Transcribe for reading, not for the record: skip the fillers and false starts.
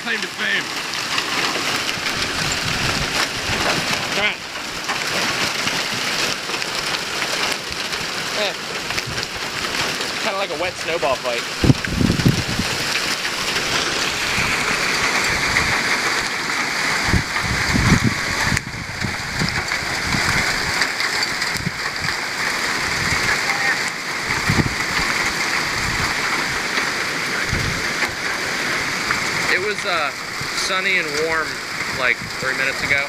claim to fame. Come on. Kind of like a wet snowball fight. It was sunny and warm like 3 minutes ago.